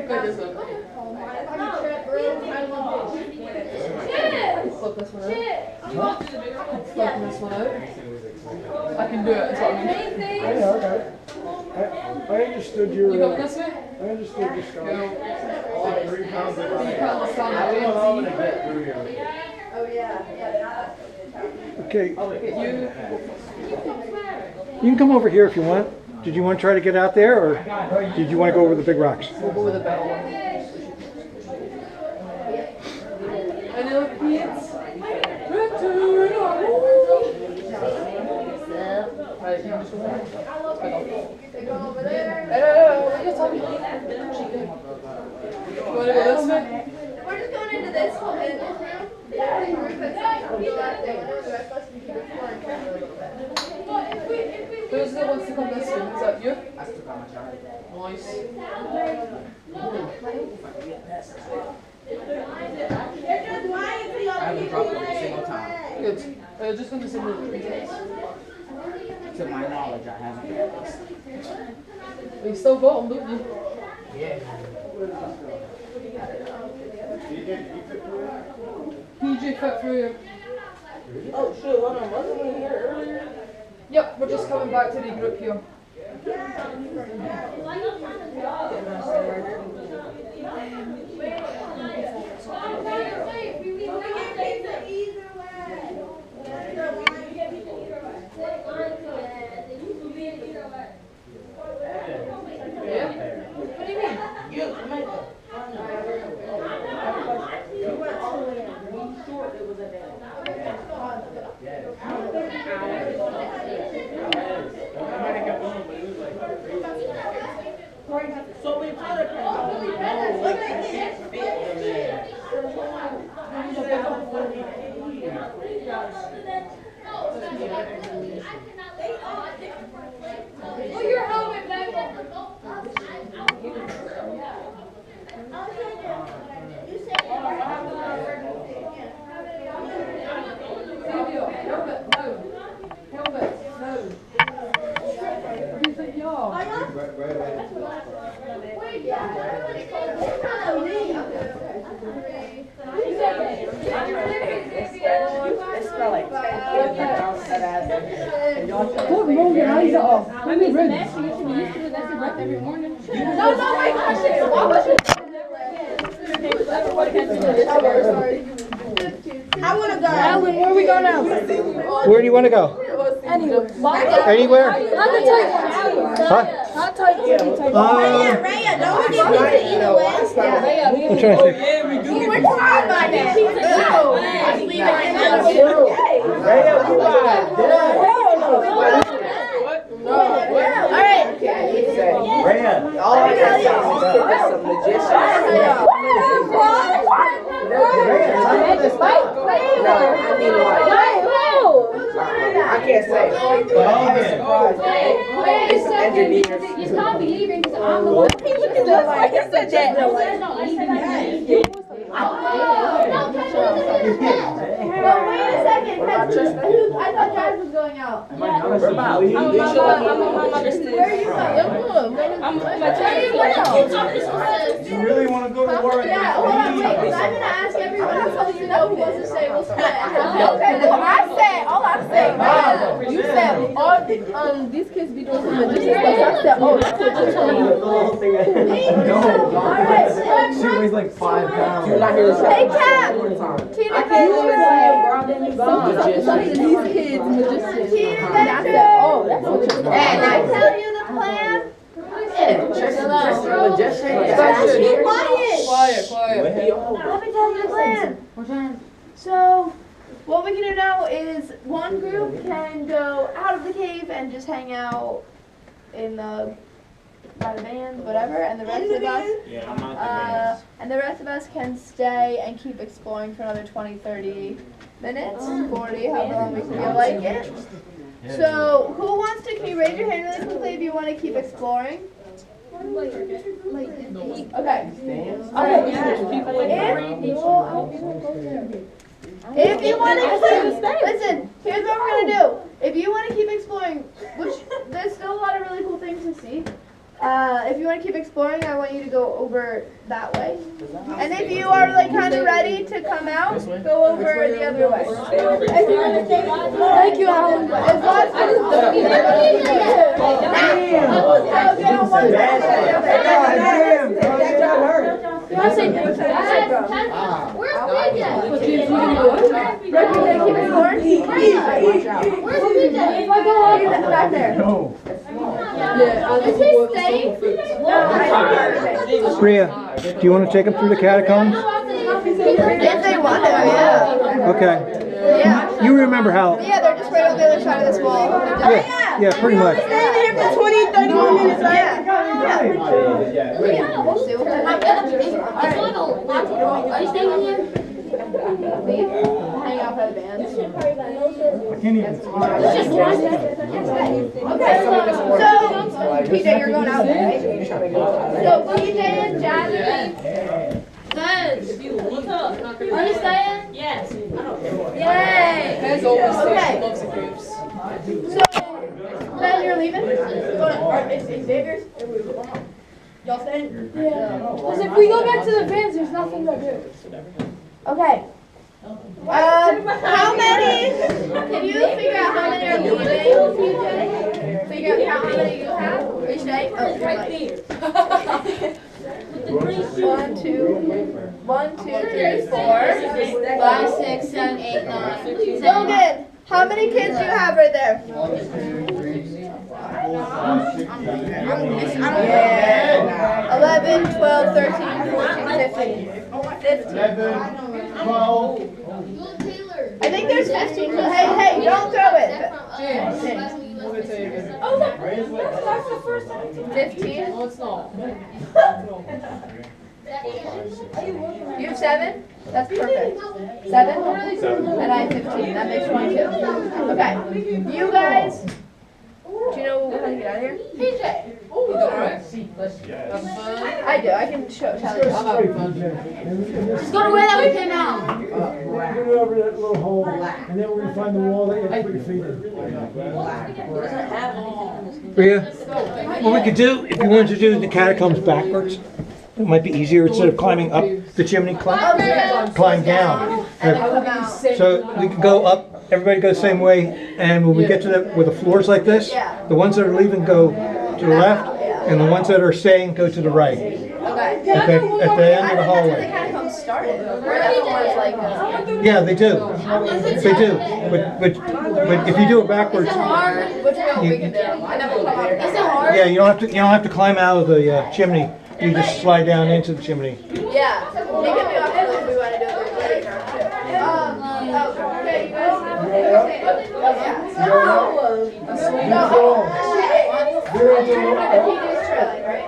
Flip this one out. Flipping this one out. I can do it, that's what I mean. Yeah, okay. I understood your... You going this way? I understood your story. Go. 3 pounds of Oh yeah. Okay. You You can come over here if you want. Did you want to try to get out there, or did you want to go over the big rocks? We'll go with the bell one. Any other kids? Right, you just go there. Go over there. You want to go this way? We're just going into this one. Who's that wants to come this way? Is that you? Nice. I haven't dropped it a single time. Good. Just going to say To my knowledge, I haven't. you still got them, don't you? Yeah. PJ fit through you. Oh shoot, hold on, wasn't we here earlier? Yep, we're just coming back to regroup here. Yeah? What do you mean? You make a so we put it only know what you can't fit in there. Put your helmet back on. Helmet, no. Helmet, no. You think you are? What wrong your eyes off? I mean, it's a mess. You should be used to it. That's your breath every morning. No, wait, question. Why was you? I want to go. Alan, where we go now? Where do you want to go? Anywhere. Anywhere? Huh? Raya, don't forget pizza either way. I'm trying to see. We're trying by that. All I can say is some magician. I can't say. You can't be leaving because I'm the one. He looking just like I said that. No, I said no, wait a second. I thought Jazz was going out. I'm Where are you going? You really want to go to war? Yeah, hold on, wait, because I'm going to ask everyone who told you no who wants to say we'll split. Okay, well, all I'm saying, you said, these kids be doing some magician stuff. I said, oh, that's what you're telling me. She weighs like 5 pounds. Hey, Cap! Tina, can you say these kids magicians? Tina, I said, oh, that's what you're telling me. Can I tell you the plan? Quiet. Let me tell you the plan. So, what we can do now is one group can go out of the cave and just hang out in the by the vans, whatever, and the rest of us can stay and keep exploring for another 20-30 minutes, 40, however long we feel like it. So, who wants to, can you raise your hand really quickly if you want to keep exploring? Okay. If you want to keep, listen, here's what we're going to do. If you want to keep exploring, which there's still a lot of really cool things to see, If you want to keep exploring, I want you to go over that way. And if you are like kind of ready to come out, go over the other way. Thank you, Alan. As long as back there. Priya, do you want to take them through the catacombs? If they want to, yeah. Okay. Yeah. You remember how? Yeah, they're just right on the other side of this wall. Yeah, pretty much. Staying here for 20, 30 more minutes, right? Yeah. We'll see what happens. Are you staying here? Hang out by the bands. I can't even. Okay, so PJ, you're going out there, right? So PJ and Jasmine. Are you staying? Yes. Yay! As always, Okay. she loves the groups. So then you're leaving? Xavier's? Y'all staying? Yeah. Because if we go back to the vans, there's nothing to do. Okay. How many? Can you figure out how many are leaving? Figure out how many you have? Are you staying? Oh, you're right there. 1, 2, 3, 4, 5, 6, 7, 8, 9. Logan, how many kids do you have right there? 11, 12, 13, 14, 15. 15. I think there's 15. Hey, don't throw it. Oh, that's the first time. 15. No, it's not. You have 7? That's perfect. 7? And I have 15. That makes 22. Okay. You guys, do you know how to get out of here? PJ. You doing alright? I do. I can tell you. I'm having fun. Just go to where that we came out. We're going over that little hole, and then we're going to find the wall that you have to put your feet in. Priya, what we could do, if you wanted to do the catacombs backwards, it might be easier instead of climbing up the chimney, climb down. So we could go up, everybody goes the same way, and when we get to where the floor's like this, the ones that are leaving go to the left, and the ones that are staying go to the right. Okay. Okay, at the end of the That's where the hallway. catacombs started. Where that was like. Yeah, they do. They do. But if you do it backwards, Which one we can do? I never come up. Is it hard? yeah, you don't have to climb out of the chimney. You just slide down into the chimney. Yeah. It can be optional if we want to do it really hard too. Okay, you guys.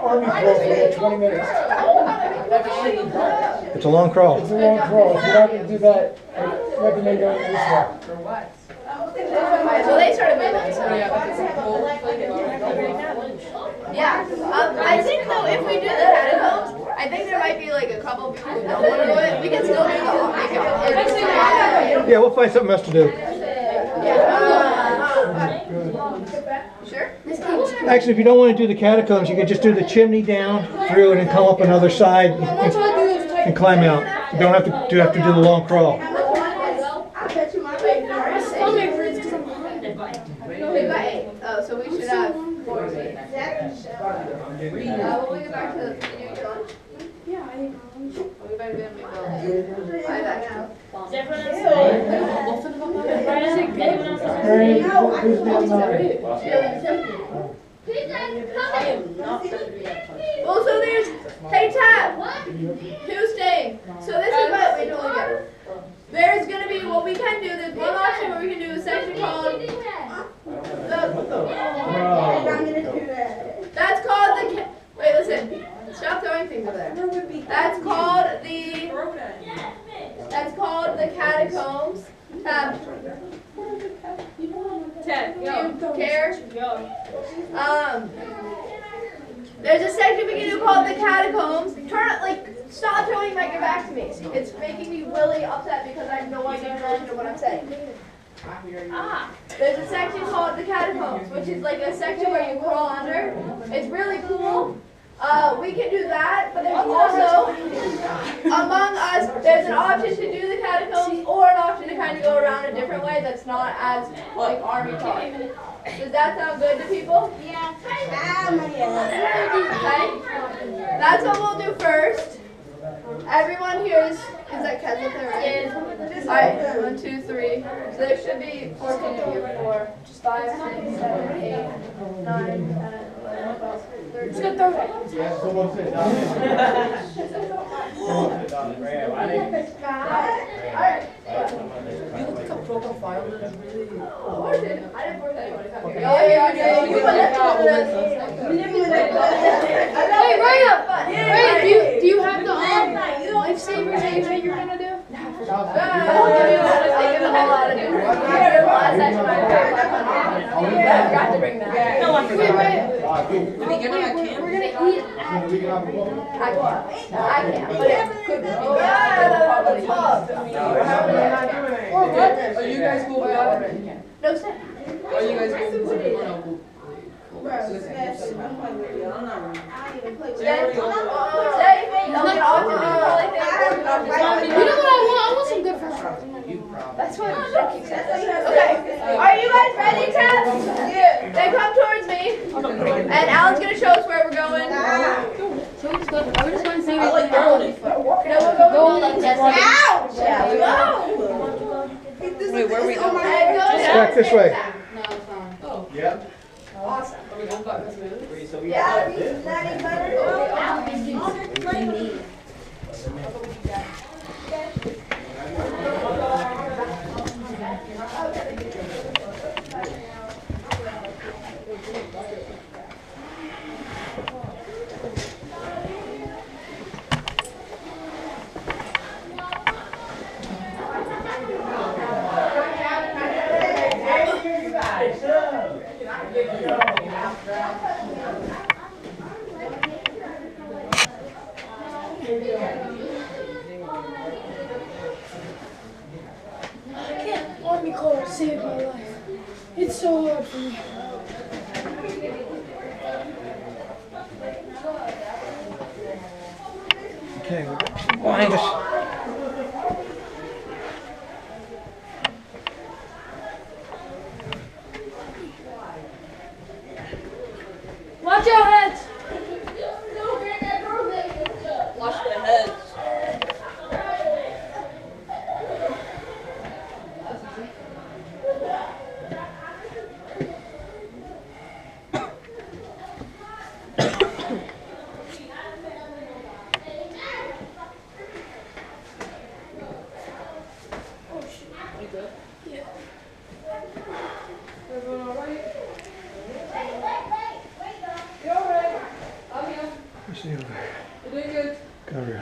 Army crawl for like 20 minutes. It's a long crawl. It's a long crawl. If you're not going to do that, I recommend going this way. So they started moving. So yeah. I think though, if we do the catacombs, I think there might be like a couple of people who don't want to do it. We can still do the Yeah, we'll find something else to do. Sure. Actually, if you don't want to do the catacombs, you can just do the chimney down through and then come up another side and climb out. You don't have to do the long crawl. We've got 8. Oh, so we should have 4 seats. Will we get back to the lunch? Yeah, I think. We better be on McDonald's. I actually. Who's down there? Well, so there's, hey Tab, who's staying? So this is what we normally do. There's gonna be, what we can do, there's one option where we can do a section called, that's called the, wait, listen, stop throwing things over there. That's called the catacombs. Ted, do you care? There's a section we can do called the catacombs. Turn it, like, stop throwing your back to me. It's making me really upset because I have no idea what I'm saying. There's a section called the catacombs, which is like a section where you crawl under. It's really cool. We can do that, but there's also, among us, there's an option to do the catacombs or an option to kind of go around a different way that's not as, like, army talk. Does that sound good to people? Yeah. Okay. That's what we'll do first. Everyone here is that Kez up there, right? Alright, 1, 2, 3. So there should be 14 of you. 4, 5, 6, 7, 8, 9, 10, 11, 12, 13. Let's go 30. Yeah, someone sit down. Alright. You look like a profile that is really. I didn't force anyone to come here. Oh, yeah, you put that Hey, Raya! Raya, do you have the lifesavers that you said you were gonna do? I forgot to bring that. Wait, Raya. Did he give me that can? We're gonna eat. I can't, but it could be. Or what? Are you guys cool with that? No, stay. Are you guys cool with that? You know what I want? I want some good friends. That's what Shocking says. Okay. Are you guys ready, Tab? Yeah. Then come towards me. And Alan's gonna show us where we're going. So we just go. Are we just going to say I like Berlin. No, we'll go with Ouch! Yeah, we go. Wait, where are we going? Back this way. No, it's fine. Oh, Yep. Awesome. are we going back this way? Yeah. Army Corps saved my life. It's so hard for me. Okay, behind us. Watch your heads. Watch the heads. Everyone all right? You alright? I'm here. Let's see over there. You're doing good. Cover it.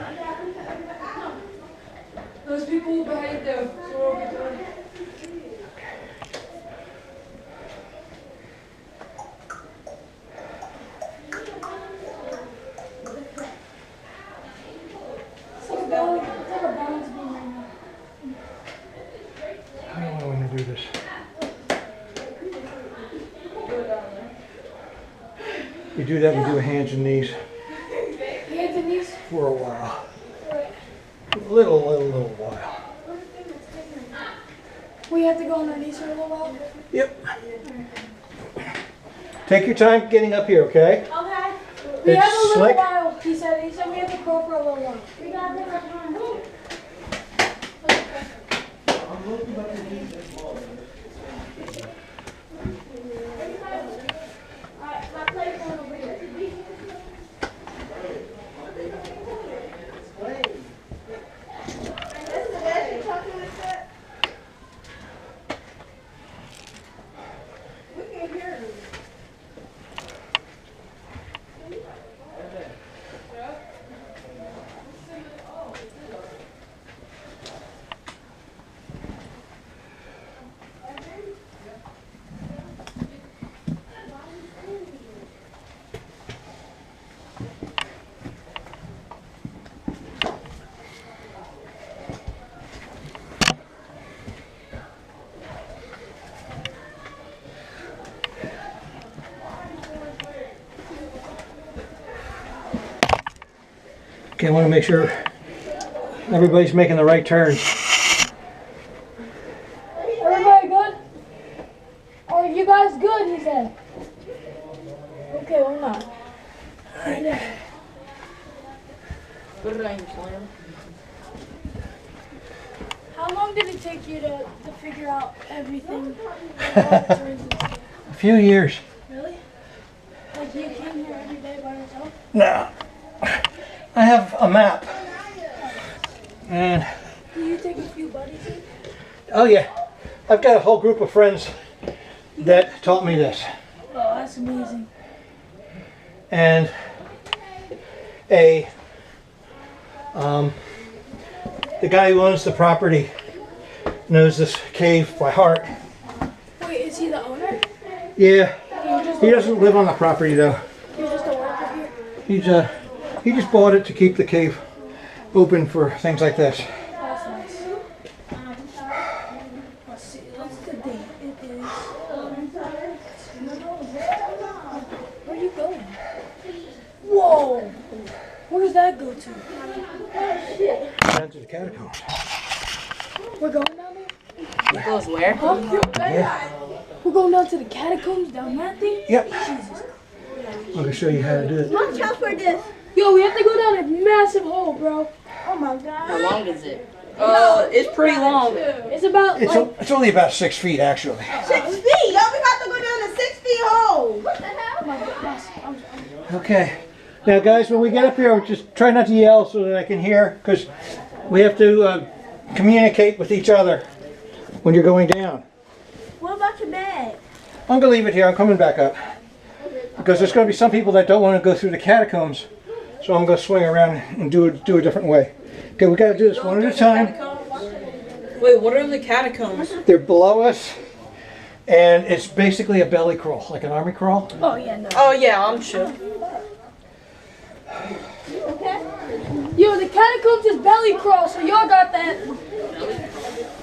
There's people behind them, so we'll be doing. It's like a balance beam right now. I don't know when to do this. You do that, you do hands and knees Hands and knees. for a while. A little while. We have to go on our knees for a little while. Yep. Take your time getting up here, okay? Okay. We have a It's little slick. while. He said we have to crawl for a little while. We got this. Okay, I want to make sure everybody's making the right turns. Everybody good? Are you guys good? He said. Okay, we're not. Good range, Slim. How long did it take you to figure out everything? A few years. Really? Like you came here every day by yourself? No. I have a map. And, Do you take a few buddies in? oh yeah, I've got a whole group of friends that taught me this. Oh, that's amazing. And the guy who owns the property knows this cave by heart. Wait, is he the owner? Yeah, he doesn't live on the property though. He's just a worker here? He just bought it to keep the cave open for things like this. That's nice. Let's see, what's the date? It is... Where are you going? Whoa! Where does that go to? Down to the catacombs. We're going down there? It goes where? Huh? Yeah. We're going down to the catacombs, down that thing? Yep. Jesus. I'm gonna show you how to do it. Watch out for this. Yo, we have to go down a massive hole, bro. Oh my god. How long is it? It's pretty long. It's about It's only about 6 feet actually. 6 feet. Yo, we got to go down a 6 feet hole. What the hell? Okay. Now guys, when we get up here, just try not to yell so that I can hear, because we have to communicate with each other when you're going down. What about your bag? I'm gonna leave it here, I'm coming back up. Because there's gonna be some people that don't want to go through the catacombs, so I'm gonna swing around and do a different way. Okay, we gotta do this one at a time. Wait, what are the catacombs? They're below us, and it's basically a belly crawl, like an army crawl. Oh, yeah, no. Oh yeah, I'm sure. Yo, the catacombs is belly crawl, so y'all got that.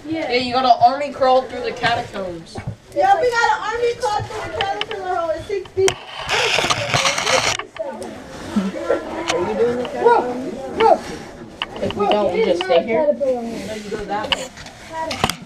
Yeah, you gotta army crawl through the catacombs. Yo, we got an army call for the caterpillar hole at 6 feet. Are you doing the Bro, catacombs? If we don't, we just stay here. caterpillar hole. No, you go that way.